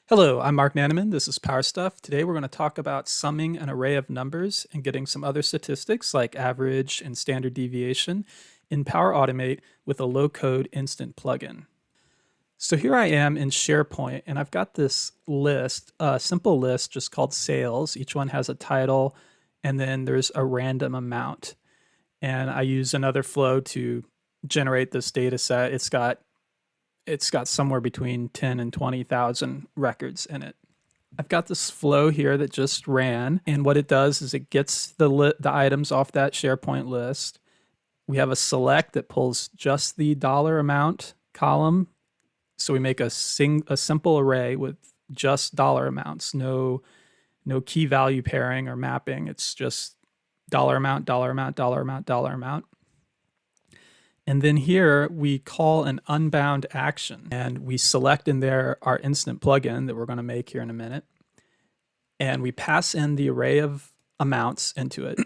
Hello, I'm Mark Naneman. This is Power Stuff. Today we're going to talk about summing an array of numbers and getting some other statistics like average and standard deviation in Power Automate with a low-code instant plugin. So here I am in SharePoint, and I've got this list, a simple list just called sales. Each one has a title, and then there's a random amount. And I use another flow to generate this data set. It's got somewhere between 10 and 20,000 records in it. I've got this flow here that just ran, and what it does is it gets the items off that SharePoint list. We have a select that pulls just the dollar amount column, so we make a simple array with just dollar amounts, no key value pairing or mapping. It's just dollar amount, dollar amount, dollar amount, dollar amount. And then here we call an unbound action, and we select in there our instant plugin that we're going to make here in a minute. And we pass in the array of amounts into it.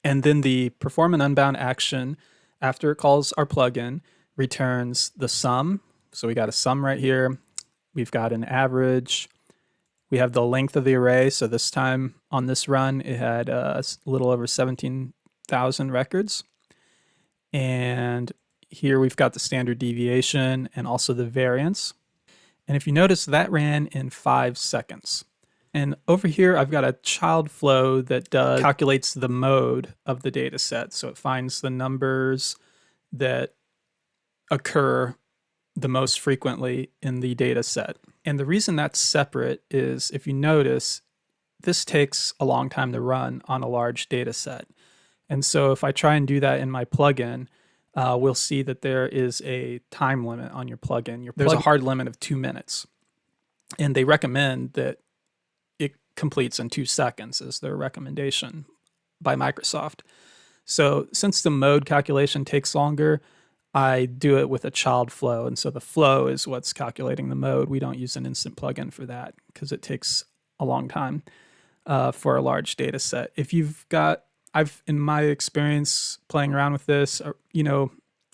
And then the perform an unbound action, after it calls our plugin, returns the sum. So we got a sum right here. We've got an average. We have the length of the array. So this time on this run, it had a little over 17,000 records. And here we've got the standard deviation and also the variance. And if you notice, that ran in 5 seconds. And over here, I've got a child flow that calculates the mode of the data set. So it finds the numbers that occur the most frequently in the data set. And the reason that's separate is, if you notice, this takes a long time to run on a large data set. And so if I try and do that in my plugin, we'll see that there is a time limit on your plugin. There's a hard limit of 2 minutes. And they recommend that it completes in 2 seconds as their recommendation by Microsoft. So since the mode calculation takes longer, I do it with a child flow. And so the flow is what's calculating the mode. We don't use an instant plugin for that because it takes a long time for a large data set. If you've got in my experience playing around with this,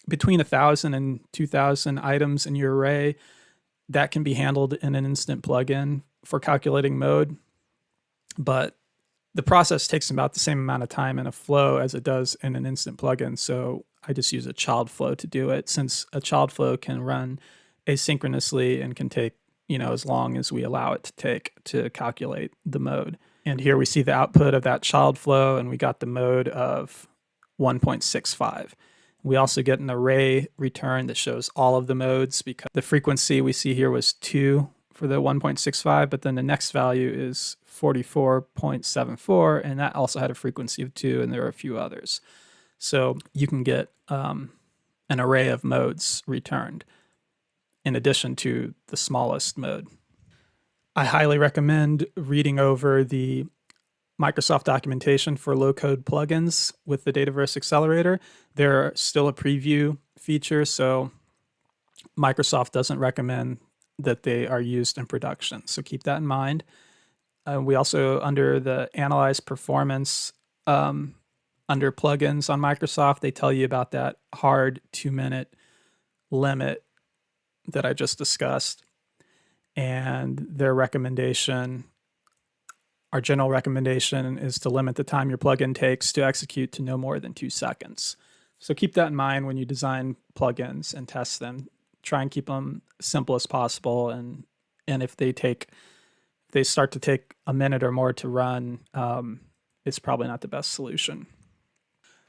between 1,000 and 2,000 items in your array, that can be handled in an instant plugin for calculating mode. But the process takes about the same amount of time in a flow as it does in an instant plugin. So I just use a child flow to do it, since a child flow can run asynchronously and can take, as long as we allow it to take to calculate the mode. And here we see the output of that child flow, and we got the mode of 1.65. We also get an array return that shows all of the modes, because the frequency we see here was 2 for the 1.65, but then the next value is 44.74, and that also had a frequency of 2, and there are a few others. So you can get an array of modes returned in addition to the smallest mode. I highly recommend reading over the Microsoft documentation for low-code plugins with the Dataverse Accelerator. They're still a preview feature, so Microsoft doesn't recommend that they are used in production. So keep that in mind. We also, under the Analyze Performance, under plugins on Microsoft, they tell you about that hard 2-minute limit that I just discussed. And their recommendation, our general recommendation, is to limit the time your plugin takes to execute to no more than 2 seconds. So keep that in mind when you design plugins and test them. Try and keep them simple as possible. And if they start to take a minute or more to run, it's probably not the best solution.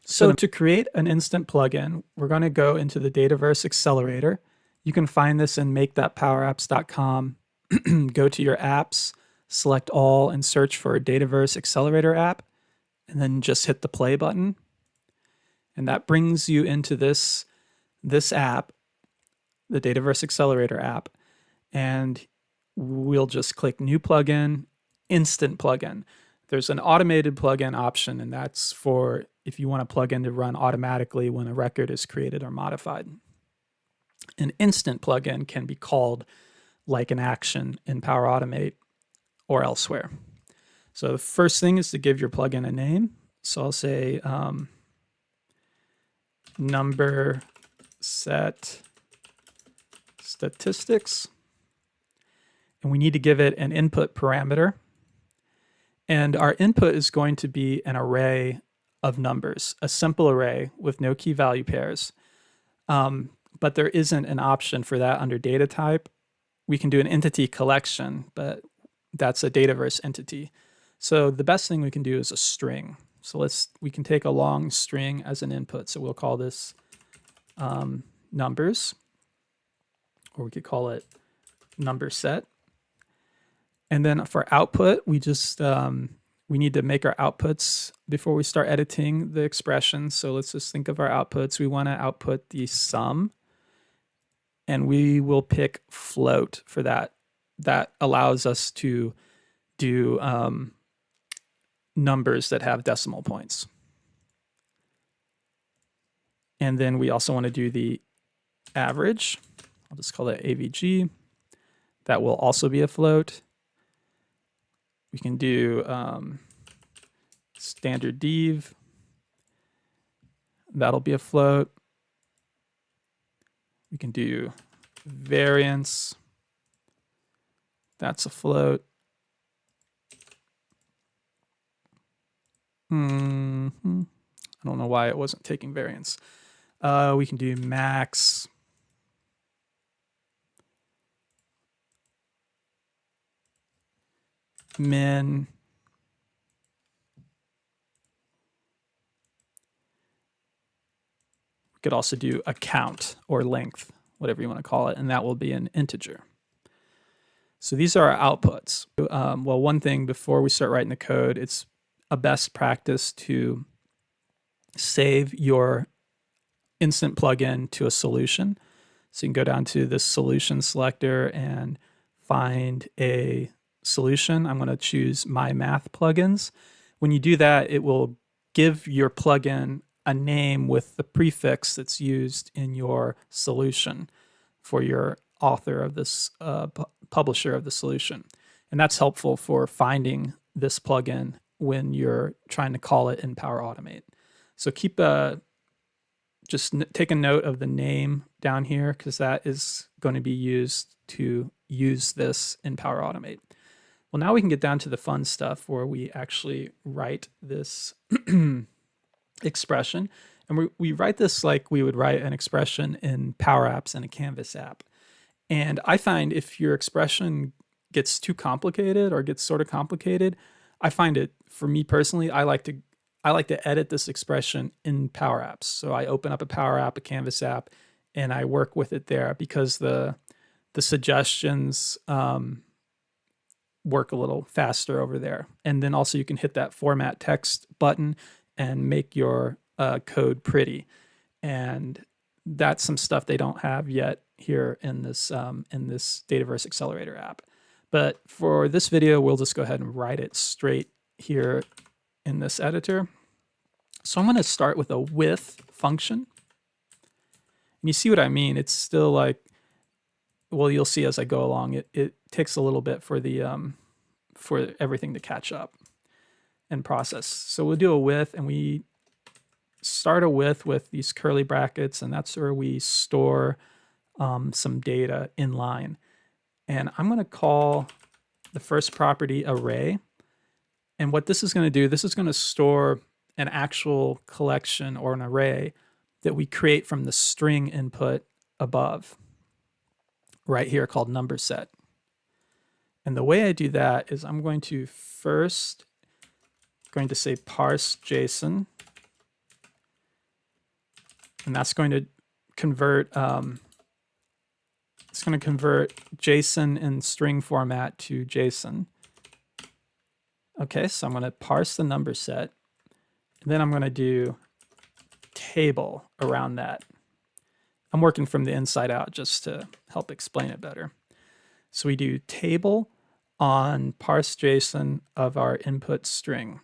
So to create an instant plugin, we're going to go into the Dataverse Accelerator. You can find this in make.powerapps.com. Go to your apps, select all, and search for a Dataverse Accelerator app, and then just hit the play button. And that brings you into this app, the Dataverse Accelerator app. And we'll just click New Plugin, Instant Plugin. There's an automated plugin option, and that's for if you want a plugin to run automatically when a record is created or modified. An instant plugin can be called like an action in Power Automate or elsewhere. So the first thing is to give your plugin a name. So I'll say number set statistics. and we need to give it an input parameter. And our input is going to be an array of numbers, a simple array with no key value pairs. But there isn't an option for that under data type. We can do an entity collection, but that's a Dataverse entity. So the best thing we can do is a string. So we can take a long string as an input. So we'll call this numbers, or we could call it number set. And then for output, we just we need to make our outputs before we start editing the expression. So let's just think of our outputs. We want to output the sum, and we will pick float for that. That allows us to do numbers that have decimal points. And then we also want to do the average. I'll just call it AVG. That will also be a float. We can do standard dev. That'll be a float. We can do variance. That's a float. I don't know why it wasn't taking variance. We can do max. Min. We could also do a count or length, whatever you want to call it, and that will be an integer. So these are our outputs. Well, one thing before we start writing the code, it's a best practice to save your instant plugin to a solution. So you can go down to the solution selector and find a solution. I'm going to choose My Math Plugins. When you do that, it will give your plugin a name with the prefix that's used in your solution for your author of this publisher of the solution. And that's helpful for finding this plugin when you're trying to call it in Power Automate. So keep just take a note of the name down here, because that is going to be used to use this in Power Automate. Well, now we can get down to the fun stuff where we actually write this expression. And we write this like we would write an expression in Power Apps and a Canvas app. And I find if your expression gets too complicated or gets sort of complicated, I find it, for me personally, I like to edit this expression in Power Apps. So I open up a Power App, a Canvas app, and I work with it there, because the suggestions work a little faster over there. And then also you can hit that format text button and make your code pretty. And that's some stuff they don't have yet here in this Dataverse Accelerator app. But for this video, we'll just go ahead and write it straight here in this editor. So I'm going to start with a with function. And you see what I mean? It's still like, well, you'll see as I go along, it takes a little bit for for everything to catch up and process. So we'll do a with, and we start a with these curly brackets, and that's where we store some data in line. And I'm going to call the first property array. And what this is going to do, this is going to store an actual collection or an array that we create from the string input above, right here, called number set. And the way I do that is I'm going to first say parse JSON, and that's going to convert it's going to convert JSON in string format to JSON. Okay, so I'm going to parse the number set, and then I'm going to do table around that. I'm working from the inside out just to help explain it better. So we do table on parse JSON of our input string.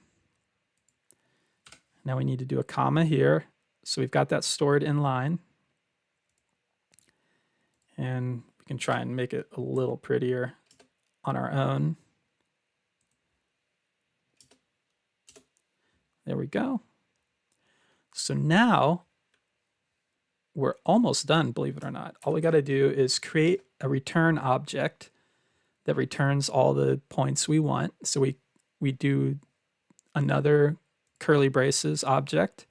Now we need to do a comma here. So we've got that stored in line. And we can try and make it a little prettier on our own. There we go. So now we're almost done, believe it or not. All we got to do is create a return object that returns all the points we want. So we do another curly braces object.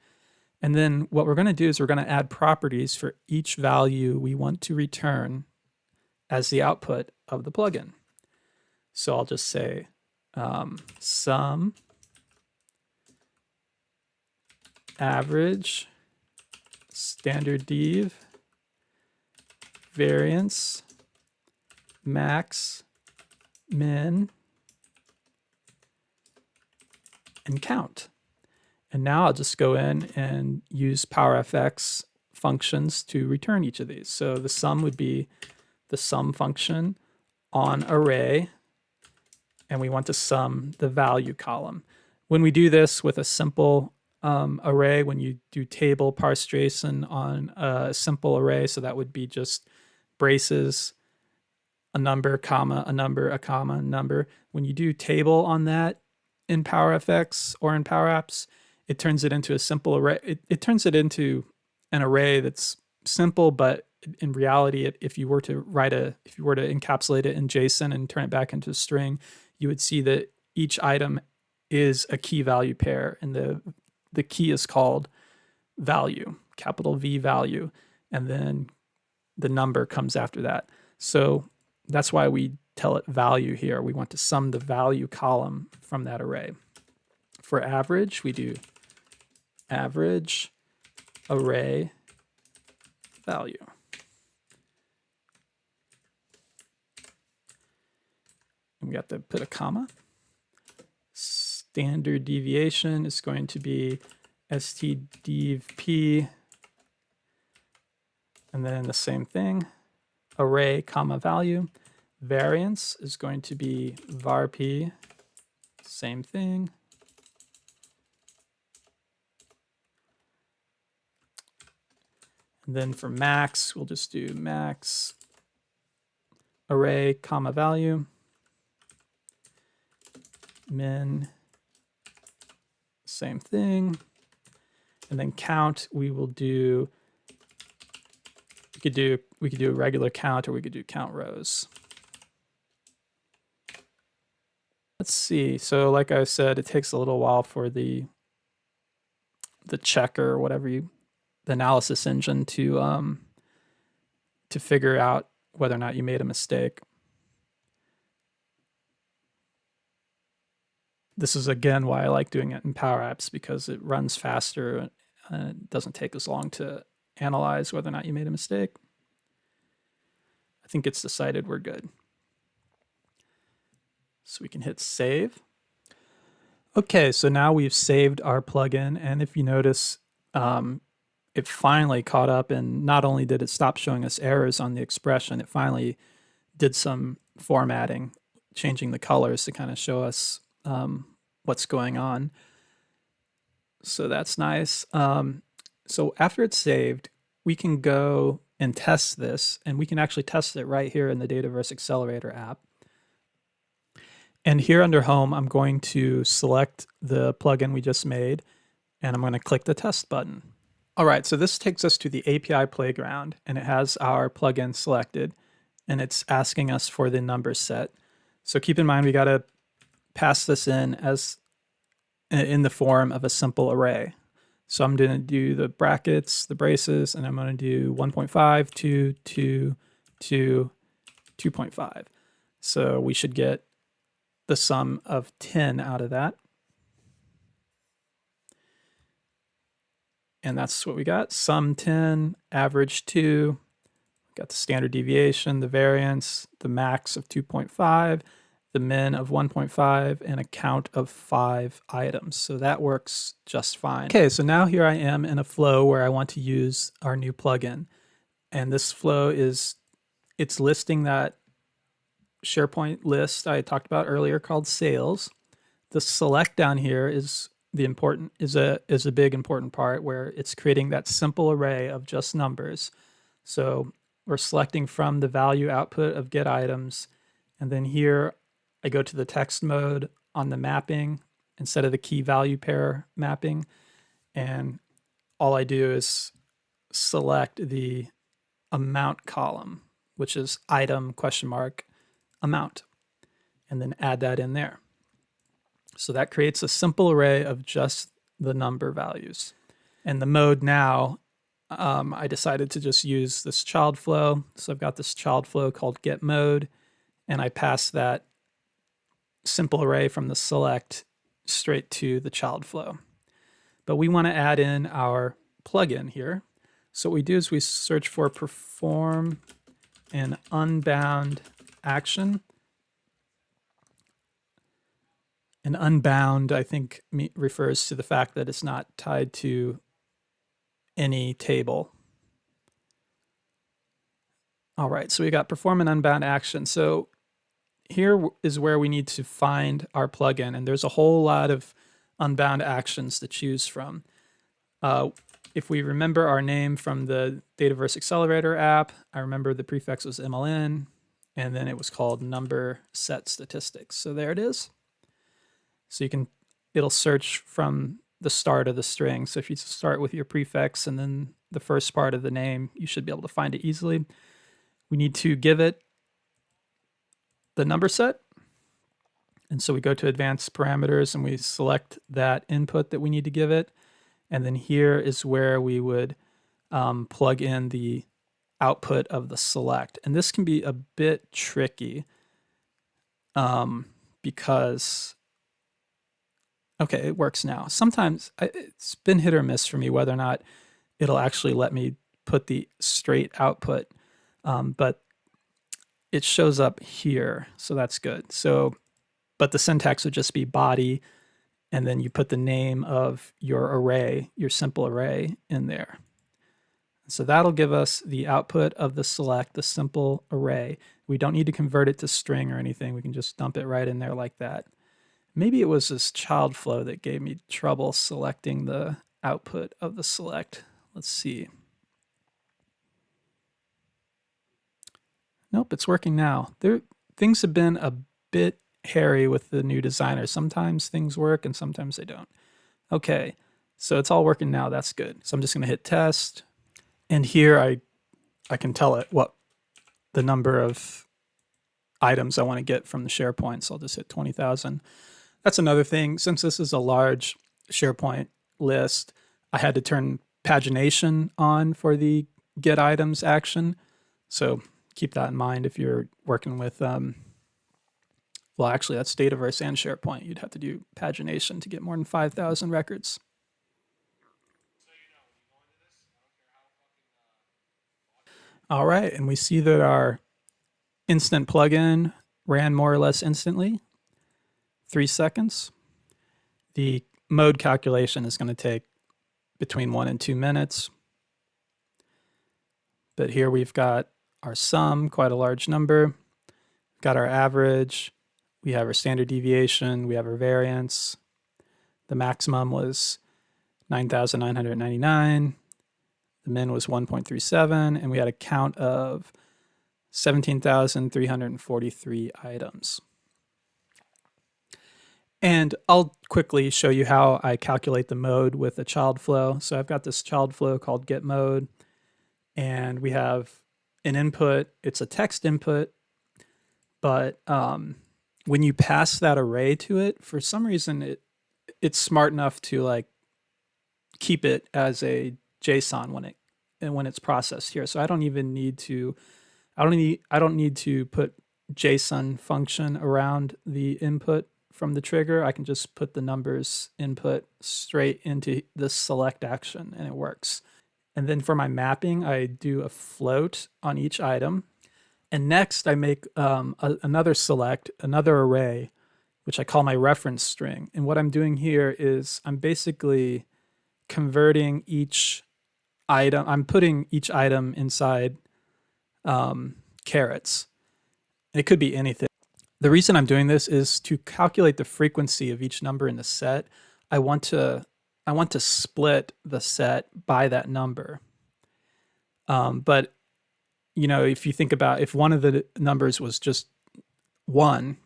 And then what we're going to do is we're going to add properties for each value we want to return as the output of the plugin. So I'll just say sum, average, standard dev, variance, max, min, and count. And now I'll just go in and use PowerFX functions to return each of these. So the sum would be the sum function on array, and we want to sum the value column. When we do this with a simple array, when you do table parse JSON on a simple array, so that would be just braces, a number, comma, a number, a comma, a number. When you do table on that in PowerFX or in Power Apps, it turns it into a simple array. It turns it into an array that's simple, but in reality, if you were to encapsulate it in JSON and turn it back into a string, you would see that each item is a key value pair, and the key is called value, capital V value, and then the number comes after that. So that's why we tell it value here. We want to sum the value column from that array. For average, we do average array value. And we have to put a comma. Standard deviation is going to be stdevp, and then the same thing, array comma value. Variance is going to be varp, same thing. And then for max, we'll just do max array comma value. Min, same thing. And then count, we will do, we could do a regular count, or we could do count rows. Let's see. So like I said, it takes a little while for the checker or whatever the analysis engine to figure out whether or not you made a mistake. This is again why I like doing it in Power Apps, because it runs faster and it doesn't take as long to analyze whether or not you made a mistake. I think it's decided we're good. So we can hit save. Okay, so now we've saved our plugin, and if you notice, it finally caught up, and not only did it stop showing us errors on the expression, it finally did some formatting, changing the colors to kind of show us what's going on. So that's nice. So after it's saved, we can go and test this, and we can actually test it right here in the Dataverse Accelerator app. And here under Home, I'm going to select the plugin we just made, and I'm going to click the test button. All right, so this takes us to the API playground, and it has our plugin selected, and it's asking us for the number set. So keep in mind, we got to pass this in as in the form of a simple array. So I'm going to do the brackets, the braces, and I'm going to do 1.5, 2, 2, 2, 2.5. So we should get the sum of 10 out of that. And that's what we got. Sum 10, average 2, got the standard deviation, the variance, the max of 2.5, the min of 1.5, and a count of 5 items. So that works just fine. Okay, so now here I am in a flow where I want to use our new plugin. And this flow is, it's listing that SharePoint list I talked about earlier called sales. The select down here is the important, is a big important part, where it's creating that simple array of just numbers. So we're selecting from the value output of get items, and then here I go to the text mode on the mapping instead of the key value pair mapping, and all I do is select the amount column, which is item question mark amount. and then add that in there. So that creates a simple array of just the number values. And the mode now, I decided to just use this child flow. So I've got this child flow called get mode, and I pass that simple array from the select straight to the child flow. But we want to add in our plugin here. So what we do is we search for perform an unbound action. And unbound, I think, refers to the fact that it's not tied to any table. All right, so we got perform an unbound action. So here is where we need to find our plugin, and there's a whole lot of unbound actions to choose from. If we remember our name from the Dataverse Accelerator app, I remember the prefix was MLN, and then it was called number set statistics. So there it is. So it'll search from the start of the string. So if you start with your prefix and then the first part of the name, you should be able to find it easily. We need to give it the number set. And so we go to advanced parameters and we select that input that we need to give it. And then here is where we would plug in the output of the select. And this can be a bit tricky because, okay, it works now. Sometimes it's been hit or miss for me whether or not it'll actually let me put the straight output, but it shows up here, so that's good. So, but the syntax would just be body, and then you put the name of your array, your simple array, in there. So that'll give us the output of the select, the simple array. We don't need to convert it to string or anything. We can just dump it right in there like that. Maybe it was this child flow that gave me trouble selecting the output of the select. Let's see. Nope, it's working now. Things have been a bit hairy with the new designer. Sometimes things work and sometimes they don't. Okay, so it's all working now. That's good. So I'm just going to hit test. And here I can tell it what the number of items I want to get from the SharePoint. So I'll just hit 20,000. That's another thing. Since this is a large SharePoint list, I had to turn pagination on for the get items action. So keep that in mind if you're working with, well, actually, that's Dataverse and SharePoint. You'd have to do pagination to get more than 5,000 records. All right, and we see that our instant plugin ran more or less instantly, 3 seconds. The mode calculation is going to take between 1 and 2 minutes. But here we've got our sum, quite a large number. We've got our average. We have our standard deviation. We have our variance. The maximum was 9,999. The min was 1.37, and we had a count of 17,343 items. And I'll quickly show you how I calculate the mode with a child flow. So I've got this child flow called get mode, and we have an input. It's a text input, but when you pass that array to it, for some reason it's smart enough to like keep it as a JSON when it's processed here. So I don't even need to I don't need to put JSON function around the input from the trigger. I can just put the numbers input straight into the select action and it works. And then for my mapping, I do a float on each item. And next I make another select, another array, which I call my reference string. And what I'm doing here is I'm basically converting each item. I'm putting each item inside carets. It could be anything. The reason I'm doing this is to calculate the frequency of each number in the set. I want to split the set by that number. But you know, if you think about if one of the numbers was just 1,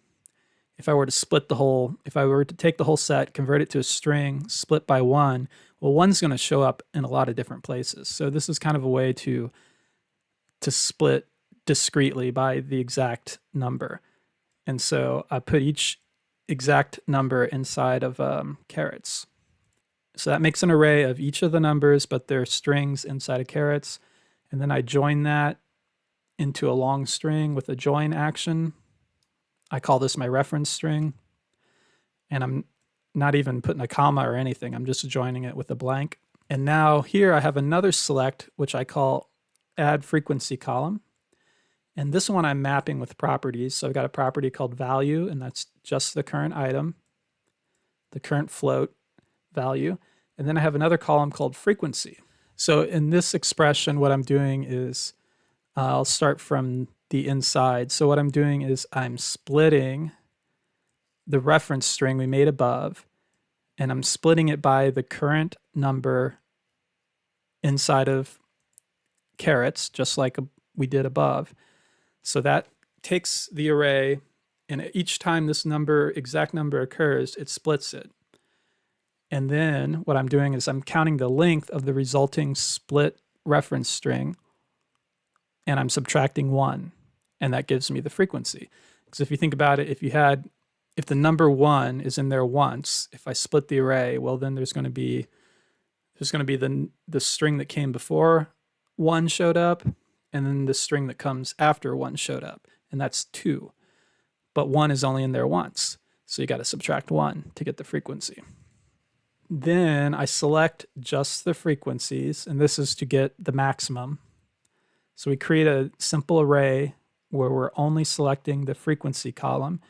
if I were to take the whole set, convert it to a string, split by 1, well, 1's going to show up in a lot of different places. So this is kind of a way to split discretely by the exact number. And so I put each exact number inside of carets. So that makes an array of each of the numbers, but they're strings inside of carets. And then I join that into a long string with a join action. I call this my reference string. And I'm not even putting a comma or anything. I'm just joining it with a blank. And now here I have another select, which I call add frequency column. And this one I'm mapping with properties. So I've got a property called value, and that's just the current item, the current float value. And then I have another column called frequency. So in this expression, what I'm doing is I'll start from the inside. So what I'm doing is I'm splitting the reference string we made above, and I'm splitting it by the current number inside of carets, just like we did above. So that takes the array, and each time this exact number occurs, it splits it. And then what I'm doing is I'm counting the length of the resulting split reference string, and I'm subtracting 1, and that gives me the frequency. Because if you think about it, if the number 1 is in there once, if I split the array, well, then there's going to be the string that came before 1 showed up, and then the string that comes after 1 showed up, and that's 2. But 1 is only in there once, so you got to subtract 1 to get the frequency. Then I select just the frequencies, and this is to get the maximum. So we create a simple array where we're only selecting the frequency column,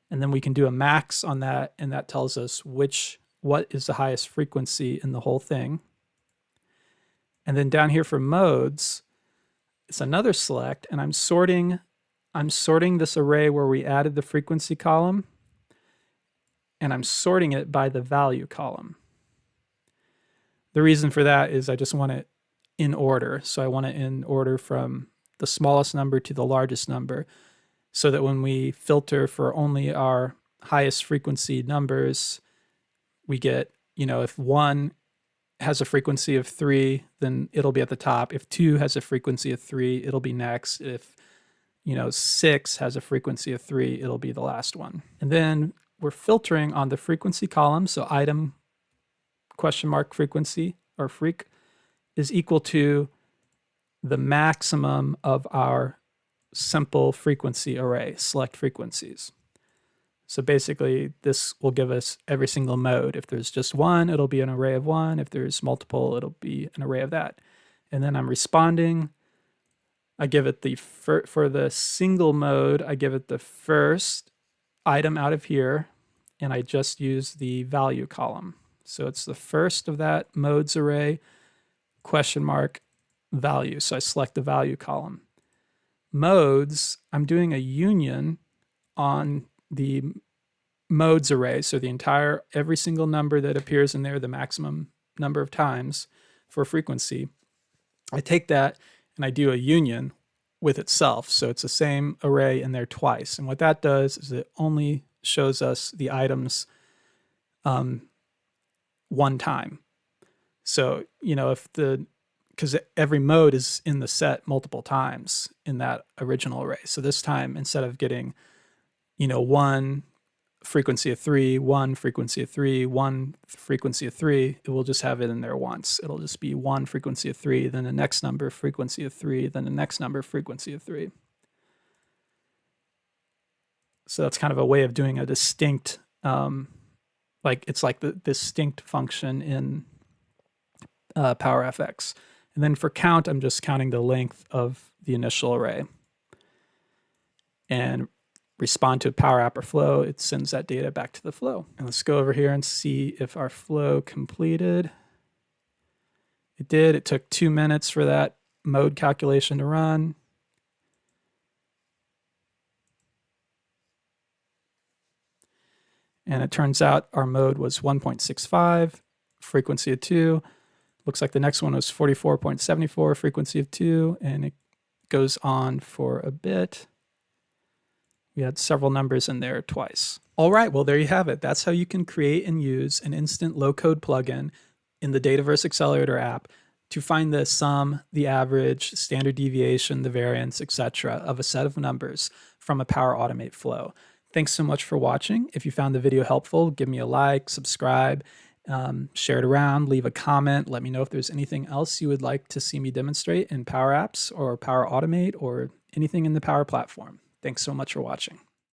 and then we can do a max on that, and that tells us what is the highest frequency in the whole thing. And then down here for modes, it's another select, and I'm sorting this array where we added the frequency column, and I'm sorting it by the value column. The reason for that is I just want it in order. So I want it in order from the smallest number to the largest number, so that when we filter for only our highest frequency numbers, we get, if 1 has a frequency of 3, then it'll be at the top. If 2 has a frequency of 3, it'll be next. If 6 has a frequency of 3, it'll be the last one. And then we're filtering on the frequency column. So item (frequency) or freq is equal to the maximum of our simple frequency array, select frequencies. So basically, this will give us every single mode. If there's just 1, it'll be an array of 1. If there's multiple, it'll be an array of that. And then I'm responding. I give it for the single mode, I give it the first item out of here, and I just use the value column. So it's the first of that modes array, (value). So I select the value column. Modes, I'm doing a union on the modes array. So every single number that appears in there, the maximum number of times for frequency, I take that and I do a union with itself. So it's the same array in there twice. And what that does is it only shows us the items one time. So, because every mode is in the set multiple times in that original array. So this time, instead of getting, 1 frequency of 3, 1 frequency of 3, 1 frequency of 3, it will just have it in there once. It'll just be 1 frequency of 3, then the next number frequency of 3, then the next number frequency of 3. So that's kind of a way of doing a distinct, it's like the distinct function in PowerFX. And then for count, I'm just counting the length of the initial array. And respond to a Power App or flow, it sends that data back to the flow. And let's go over here and see if our flow completed. It did. It took 2 minutes for that mode calculation to run. And it turns out our mode was 1.65, frequency of 2. Looks like the next one was 44.74, frequency of 2, and it goes on for a bit. We had several numbers in there twice. All right, well, there you have it. That's how you can create and use an instant low-code plugin in the Dataverse Accelerator app to find the sum, the average, standard deviation, the variance, etc. of a set of numbers from a Power Automate flow. Thanks so much for watching. If you found the video helpful, give me a like, subscribe, share it around, leave a comment. Let me know if there's anything else you would like to see me demonstrate in Power Apps or Power Automate or anything in the Power Platform. Thanks so much for watching.